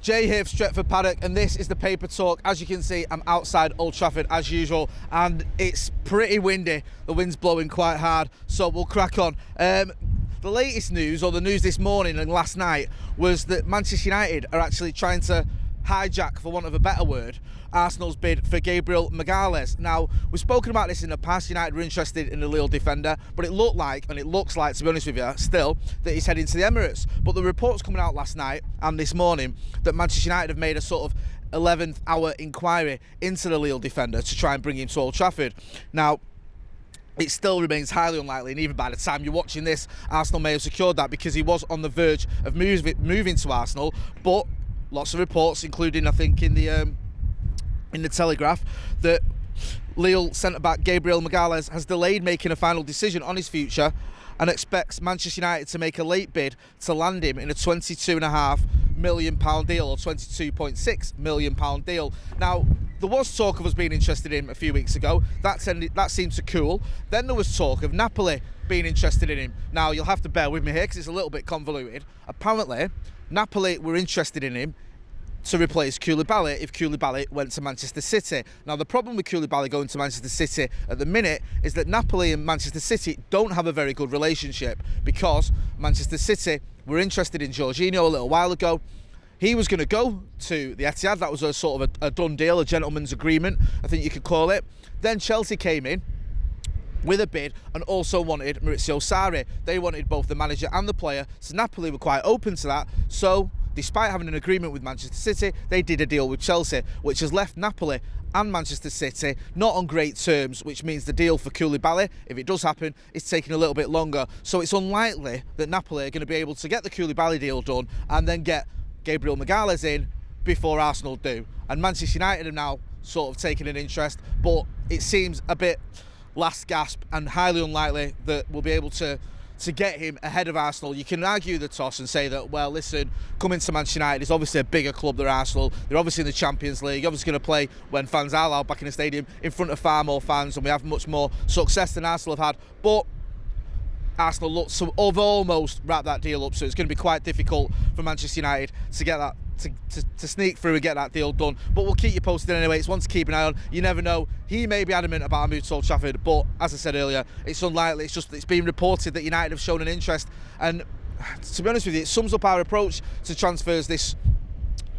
Jay here for Stretford, Paddock, and this is the paper talk. As you can see, I'm outside Old Trafford as usual, and it's pretty windy. The wind's blowing quite hard, so we'll crack on. The latest news, or the news this morning and last night, was that Manchester United are actually trying to hijack, for want of a better word, Arsenal's bid for Gabriel Maguire. Now, we've spoken about this in the past. United were interested in the Lille defender, but it looked like, and it looks like, to be honest with you, still, that he's heading to the Emirates. But the reports coming out last night and this morning that Manchester United have made a sort of 11th hour inquiry into the Lille defender to try and bring him to Old Trafford. Now, it still remains highly unlikely, and even by the time you're watching this, Arsenal may have secured that because he was on the verge of moving to Arsenal. But lots of reports, including I think in the Telegraph, that Lille centre-back Gabriel Maguire has delayed making a final decision on his future and expects Manchester United to make a late bid to land him in a £22.5 million deal, or £22.6 million deal. Now, there was talk of us being interested in him a few weeks ago. That seemed to cool. Then there was talk of Napoli being interested in him. Now, you'll have to bear with me here because it's a little bit convoluted. Apparently, Napoli were interested in him to replace Koulibaly if Koulibaly went to Manchester City. Now, the problem with Koulibaly going to Manchester City at the minute is that Napoli and Manchester City don't have a very good relationship, because Manchester City were interested in Jorginho a little while ago. He was going to go to the Etihad. That was a sort of a done deal, a gentleman's agreement, I think you could call it. Then Chelsea came in with a bid and also wanted Maurizio Sarri. They wanted both the manager and the player, so Napoli were quite open to that. So, despite having an agreement with Manchester City, they did a deal with Chelsea, which has left Napoli and Manchester City not on great terms, which means the deal for Koulibaly, if it does happen, is taking a little bit longer. So it's unlikely that Napoli are going to be able to get the Koulibaly deal done and then get Gabriel Maguire in before Arsenal do. And Manchester United have now sort of taken an interest, but it seems a bit last gasp and highly unlikely that we'll be able to get him ahead of Arsenal. You can argue the toss and say that, well, listen, coming to Manchester United is obviously a bigger club than Arsenal. They're obviously in the Champions League, obviously going to play, when fans are allowed back in the stadium, in front of far more fans, and we have much more success than Arsenal have had. But Arsenal look to have almost wrapped that deal up, so it's going to be quite difficult for Manchester United to get that, to sneak through and get that deal done. But we'll keep you posted anyway. It's one to keep an eye on. You never know. He may be adamant about a move to Old Trafford, but as I said earlier, it's unlikely. It's just that it's been reported that United have shown an interest, and to be honest with you, it sums up our approach to transfers this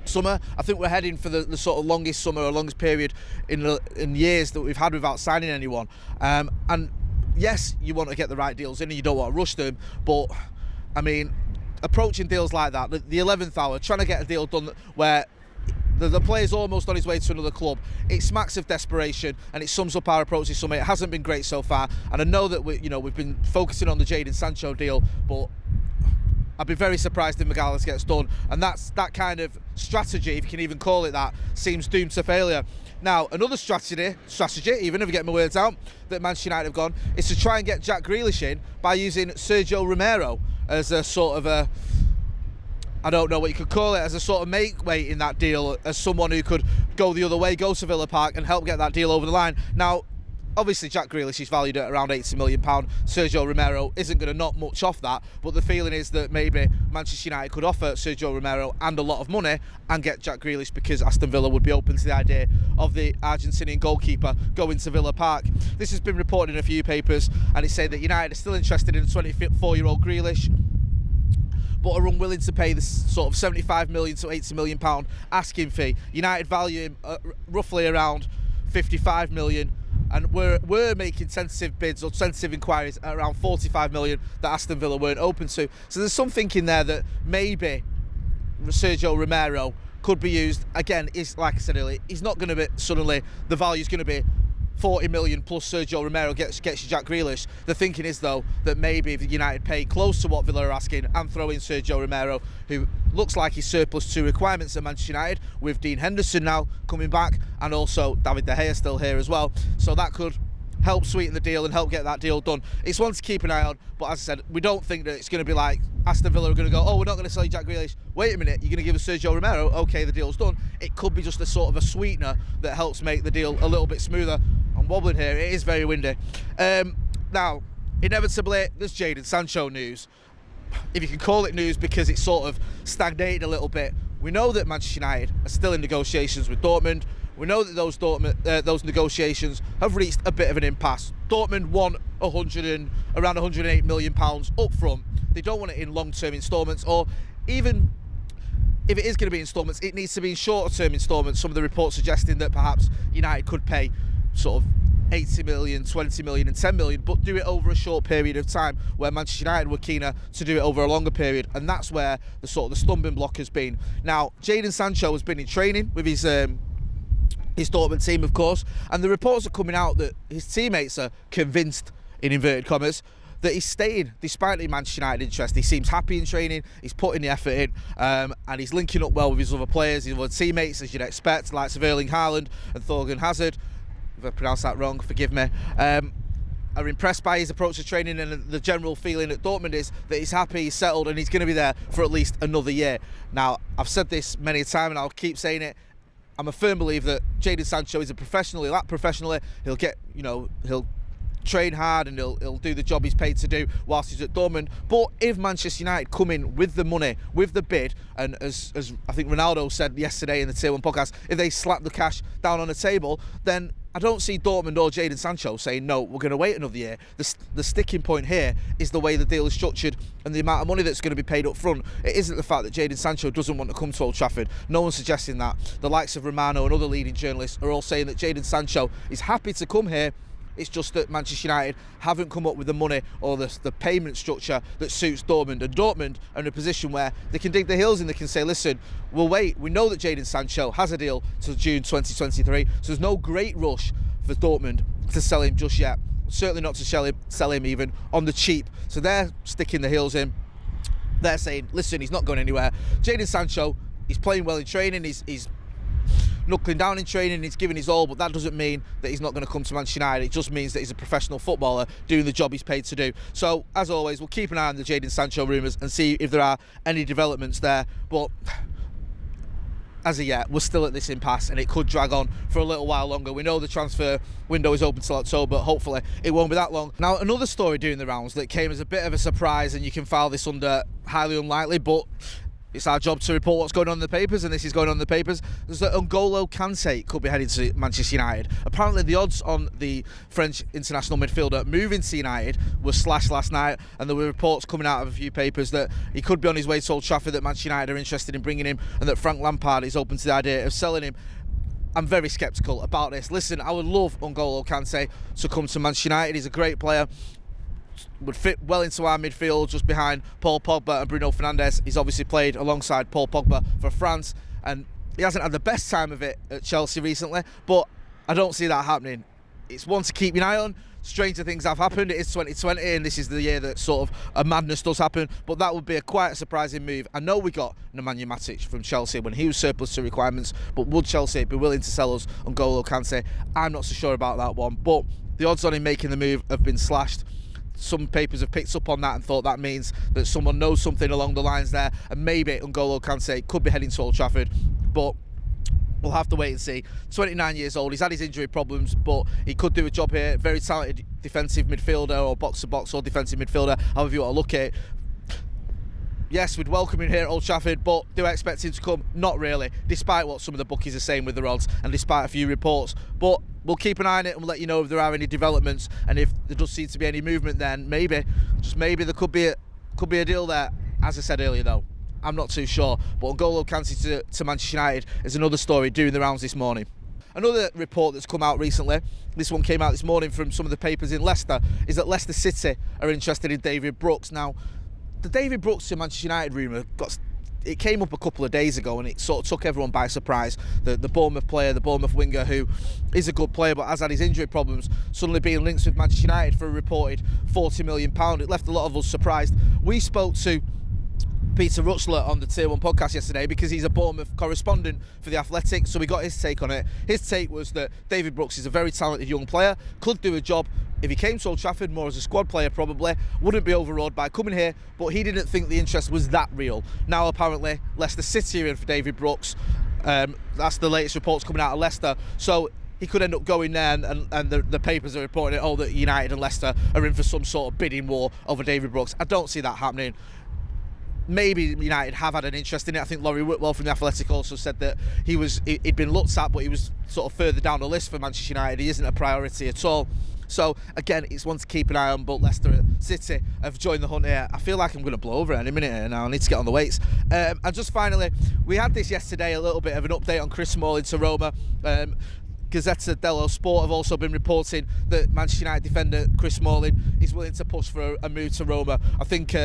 summer. I think we're heading for the sort of longest summer or longest period in years that we've had without signing anyone. And yes, you want to get the right deals in and you don't want to rush them, but I mean, approaching deals like that, the 11th hour, trying to get a deal done where the player's almost on his way to another club, it smacks of desperation, and it sums up our approach this summer. It hasn't been great so far, and I know that we've been focusing on the Jadon Sancho deal, but I'd be very surprised if Maguire gets done, and that kind of strategy, if you can even call it that, seems doomed to failure. Now, another strategy, even if I get my words out, that Manchester United have gone, is to try and get Jack Grealish in by using Sergio Romero as a sort of a, I don't know what you could call it, as a sort of make-weight in that deal, as someone who could go the other way, go to Villa Park and help get that deal over the line. Now, obviously Jack Grealish is valued at around £80 million. Sergio Romero isn't going to knock much off that, but the feeling is that maybe Manchester United could offer Sergio Romero and a lot of money and get Jack Grealish, because Aston Villa would be open to the idea of the Argentinian goalkeeper going to Villa Park. This has been reported in a few papers, and it's said that United are still interested in a 24-year-old Grealish, but are unwilling to pay this sort of £75 million to £80 million asking fee. United value him roughly around £55 million, and we're making tentative bids or tentative inquiries at around £45 million that Aston Villa weren't open to. So there's some thinking there that maybe Sergio Romero could be used. Again, like I said earlier, he's not going to be suddenly, the value's going to be 40 million plus Sergio Romero gets you Jack Grealish. The thinking is, though, that maybe if United pay close to what Villa are asking and throw in Sergio Romero, who looks like he's surplus to requirements at Manchester United, with Dean Henderson now coming back and also David De Gea still here as well, so that could help sweeten the deal and help get that deal done. It's one to keep an eye on, but as I said, we don't think that it's going to be like Aston Villa are going to go, oh, we're not going to sell you Jack Grealish. Wait a minute, you're going to give us Sergio Romero? Okay, the deal's done. It could be just a sort of a sweetener that helps make the deal a little bit smoother. I'm wobbling here, it is very windy. Now, inevitably, there's Jadon Sancho news. If you can call it news, because it's sort of stagnated a little bit. We know that Manchester United are still in negotiations with Dortmund. We know that those negotiations have reached a bit of an impasse. Dortmund want around £108 million up front. They don't want it in long-term instalments, or even if it is going to be instalments, it needs to be in shorter-term instalments. Some of the reports suggesting that perhaps United could pay sort of 80 million, 20 million and 10 million, but do it over a short period of time, where Manchester United were keener to do it over a longer period, and that's where the stumbling block has been. Now, Jadon Sancho has been in training with his Dortmund team, of course, and the reports are coming out that his teammates are convinced, in inverted commas, that he's staying despite the Manchester United interest. He seems happy in training, he's putting the effort in, and he's linking up well with his other players, his other teammates, as you'd expect, like Erling Haaland and Thorgan Hazard. If I pronounced that wrong, forgive me. Are impressed by his approach to training, and the general feeling at Dortmund is that he's happy, he's settled, and he's going to be there for at least another year. Now, I've said this many a time and I'll keep saying it. I'm a firm believer that Jadon Sancho is a professional. He'll act professionally. He'll he'll train hard, and he'll do the job he's paid to do whilst he's at Dortmund. But if Manchester United come in with the money, with the bid, and as I think Ronaldo said yesterday in the Tier 1 podcast, if they slap the cash down on the table, then I don't see Dortmund or Jadon Sancho saying, no, we're going to wait another year. The sticking point here is the way the deal is structured and the amount of money that's going to be paid up front. It isn't the fact that Jadon Sancho doesn't want to come to Old Trafford. No one's suggesting that. The likes of Romano and other leading journalists are all saying that Jadon Sancho is happy to come here. It's just that Manchester United haven't come up with the money or the payment structure that suits Dortmund. And Dortmund are in a position where they can dig their heels in. They can say, listen, we'll wait. We know that Jadon Sancho has a deal till June 2023, so there's no great rush for Dortmund to sell him just yet. Certainly not to sell him even on the cheap. So they're sticking their heels in. They're saying, listen, he's not going anywhere. Jadon Sancho, he's playing well in training. He's knuckling down in training, he's giving his all, but that doesn't mean that he's not going to come to Manchester United. It just means that he's a professional footballer doing the job he's paid to do. So, as always, we'll keep an eye on the Jadon Sancho rumours and see if there are any developments there. But as of yet, we're still at this impasse, and it could drag on for a little while longer. We know the transfer window is open till October. Hopefully it won't be that long. Now, another story doing the rounds that came as a bit of a surprise, and you can file this under highly unlikely, but it's our job to report what's going on in the papers, and this is going on in the papers. There's that Kante could be heading to Manchester United. Apparently the odds on the French international midfielder moving to United were slashed last night, and there were reports coming out of a few papers that he could be on his way to Old Trafford, that Manchester United are interested in bringing him, and that Frank Lampard is open to the idea of selling him. I'm very sceptical about this. Listen, I would love Kante to come to Manchester United. He's a great player, would fit well into our midfield just behind Paul Pogba and Bruno Fernandes. He's obviously played alongside Paul Pogba for France, and he hasn't had the best time of it at Chelsea recently, but I don't see that happening. It's one to keep an eye on. Stranger things have happened. It is 2020, and this is the year that sort of a madness does happen, but that would be a quite surprising move. I know we got Nemanja Matic from Chelsea when he was surplus to requirements, but would Chelsea be willing to sell us Kante? I'm not so sure about that one, but the odds on him making the move have been slashed. Some papers have picked up on that and thought that means that someone knows something along the lines there, and maybe Kante could be heading to Old Trafford, but we'll have to wait and see. 29 years old, he's had his injury problems, but he could do a job here. Very talented defensive midfielder, or box-to-box or defensive midfielder, however you want to look at it. Yes, we'd welcome him here at Old Trafford, but do I expect him to come? Not really, despite what some of the bookies are saying with the odds and despite a few reports. But we'll keep an eye on it and we'll let you know if there are any developments, and if there does seem to be any movement, then maybe, just maybe, there could be a deal there. As I said earlier though, I'm not too sure. But Kante to Manchester United is another story doing the rounds this morning. Another report that's come out recently, this one came out this morning from some of the papers in Leicester, is that Leicester City are interested in David Brooks. Now, the David Brooks to Manchester United rumour it came up a couple of days ago, and it sort of took everyone by surprise. The Bournemouth player, the Bournemouth winger, who is a good player but has had his injury problems, suddenly being linked with Manchester United for a reported £40 million. It left a lot of us surprised. We spoke to Peter Rutzler on the Tier 1 podcast yesterday because he's a Bournemouth correspondent for The Athletic, so we got his take on it. His take was that David Brooks is a very talented young player, could do a job if he came to Old Trafford more as a squad player, probably wouldn't be overawed by coming here, but he didn't think the interest was that real. Now apparently Leicester City are in for David Brooks. That's the latest reports coming out of Leicester, so he could end up going there, and the papers are reporting it, that United and Leicester are in for some sort of bidding war over David Brooks. I don't see that happening. maybe United have had an interest in it. I think Laurie Whitwell from The Athletic also said that he'd been looked at, but he was sort of further down the list for Manchester United. He isn't a priority at all. So again, it's one to keep an eye on, but Leicester City have joined the hunt here. I feel like I'm going to blow over any minute here now. I need to get on the weights. And just finally, we had this yesterday, a little bit of an update on Chris Smalling to Roma. Gazzetta dello Sport have also been reporting that Manchester United defender Chris Smalling is willing to push for a move to Roma. I think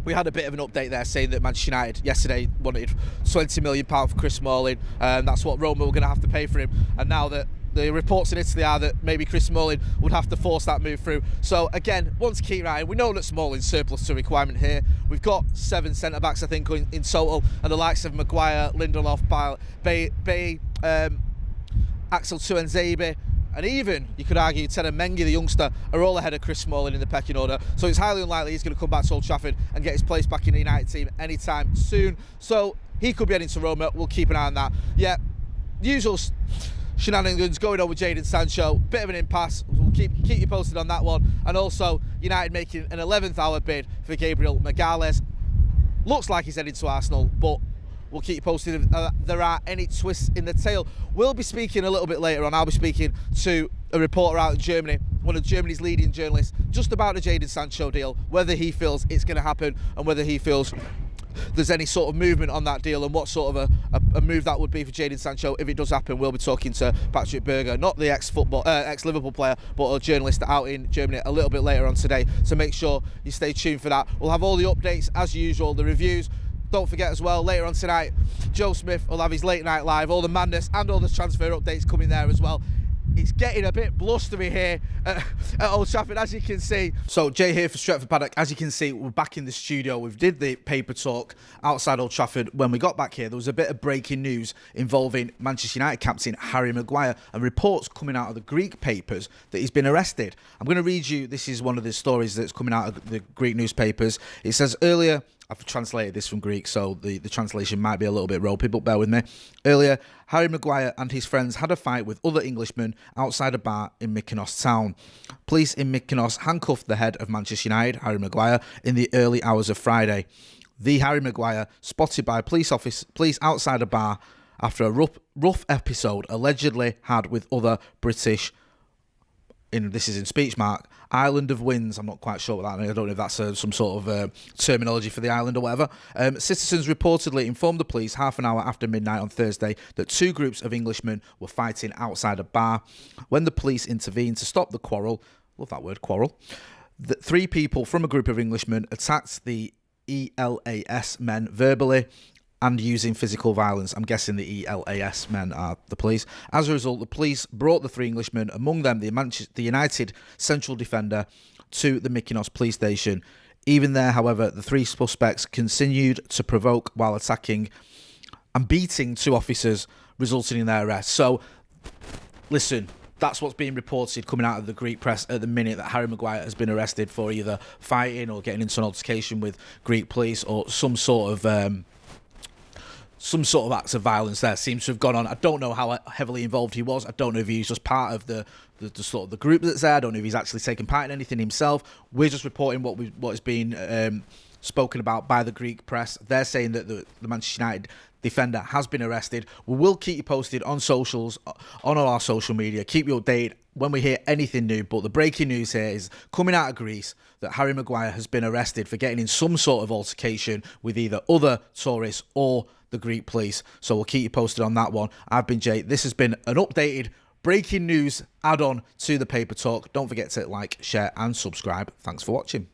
we had a bit of an update there saying that Manchester United yesterday wanted £20 million for Chris Smalling, and that's what Roma were going to have to pay for him. And now that the reports in Italy are that maybe Chris Smalling would have to force that move through. So again, once keep right, we know that Smalling's surplus to requirement here. We've got 7 centre-backs, I think, in total, and the likes of Maguire, Lindelof, Bay, Axel Tuanzebe, and even, you could argue, Tenen Mengi, the youngster, are all ahead of Chris Smalling in the pecking order. So it's highly unlikely he's going to come back to Old Trafford and get his place back in the United team anytime soon. So he could be heading to Roma. We'll keep an eye on that. Yeah, usual shenanigans going on with Jadon Sancho. Bit of an impasse. We'll keep you posted on that one. And also, United making an 11th hour bid for Gabriel Magalhaes. Looks like he's heading to Arsenal, but we'll keep you posted if there are any twists in the tail. We'll be speaking a little bit later on. I'll be speaking to a reporter out in Germany, one of Germany's leading journalists, just about the Jadon Sancho deal, whether he feels it's going to happen and whether he feels there's any sort of movement on that deal and what sort of a move that would be for Jadon Sancho if it does happen. We'll be talking to Patrick Berger, not the ex-Liverpool player, but a journalist out in Germany a little bit later on today. So make sure you stay tuned for that. We'll have all the updates as usual, the reviews. Don't forget as well, later on tonight, Joe Smith will have his late night live, all the madness and all the transfer updates coming there as well. It's getting a bit blustery here at Old Trafford, as you can see. So Jay here for Stretford Paddock. As you can see, we're back in the studio. We did the paper talk outside Old Trafford. When we got back here, there was a bit of breaking news involving Manchester United captain Harry Maguire and reports coming out of the Greek papers that he's been arrested. I'm going to read you, this is one of the stories that's coming out of the Greek newspapers. It says earlier, I've translated this from Greek, so the translation might be a little bit ropey, but bear with me. Earlier, Harry Maguire and his friends had a fight with other Englishmen outside a bar in Mykonos town. Police in Mykonos handcuffed the head of Manchester United, Harry Maguire, in the early hours of Friday. The Harry Maguire, spotted by police outside a bar after a rough episode allegedly had with other British, this is in speech mark, Island of Winds. I'm not quite sure what that is. I don't know if that's some sort of terminology for the island or whatever. Citizens reportedly informed the police half an hour after midnight on Thursday that 2 groups of Englishmen were fighting outside a bar. When the police intervened to stop the quarrel, love that word, quarrel, 3 people from a group of Englishmen attacked the ELAS men verbally and using physical violence. I'm guessing the ELAS men are the police. As a result, the police brought the 3 Englishmen, among them the United central defender, to the Mykonos police station. Even there, however, the 3 suspects continued to provoke while attacking and beating 2 officers, resulting in their arrest. So, listen, that's what's being reported coming out of the Greek press at the minute, that Harry Maguire has been arrested for either fighting or getting into an altercation with Greek police or some sort of acts of violence there seems to have gone on. I don't know how heavily involved he was. I don't know if he's just part of the sort of the group that's there. I don't know if he's actually taken part in anything himself. We're just reporting what is being spoken about by the Greek press. They're saying that the Manchester United defender has been arrested. We will keep you posted on socials, on all our social media. Keep you updated when we hear anything new. But the breaking news here is coming out of Greece that Harry Maguire has been arrested for getting in some sort of altercation with either other tourists or the Greek police. So we'll keep you posted on that one. I've been Jay. This has been an updated breaking news add-on to the Paper Talk. Don't forget to like, share and subscribe. Thanks for watching.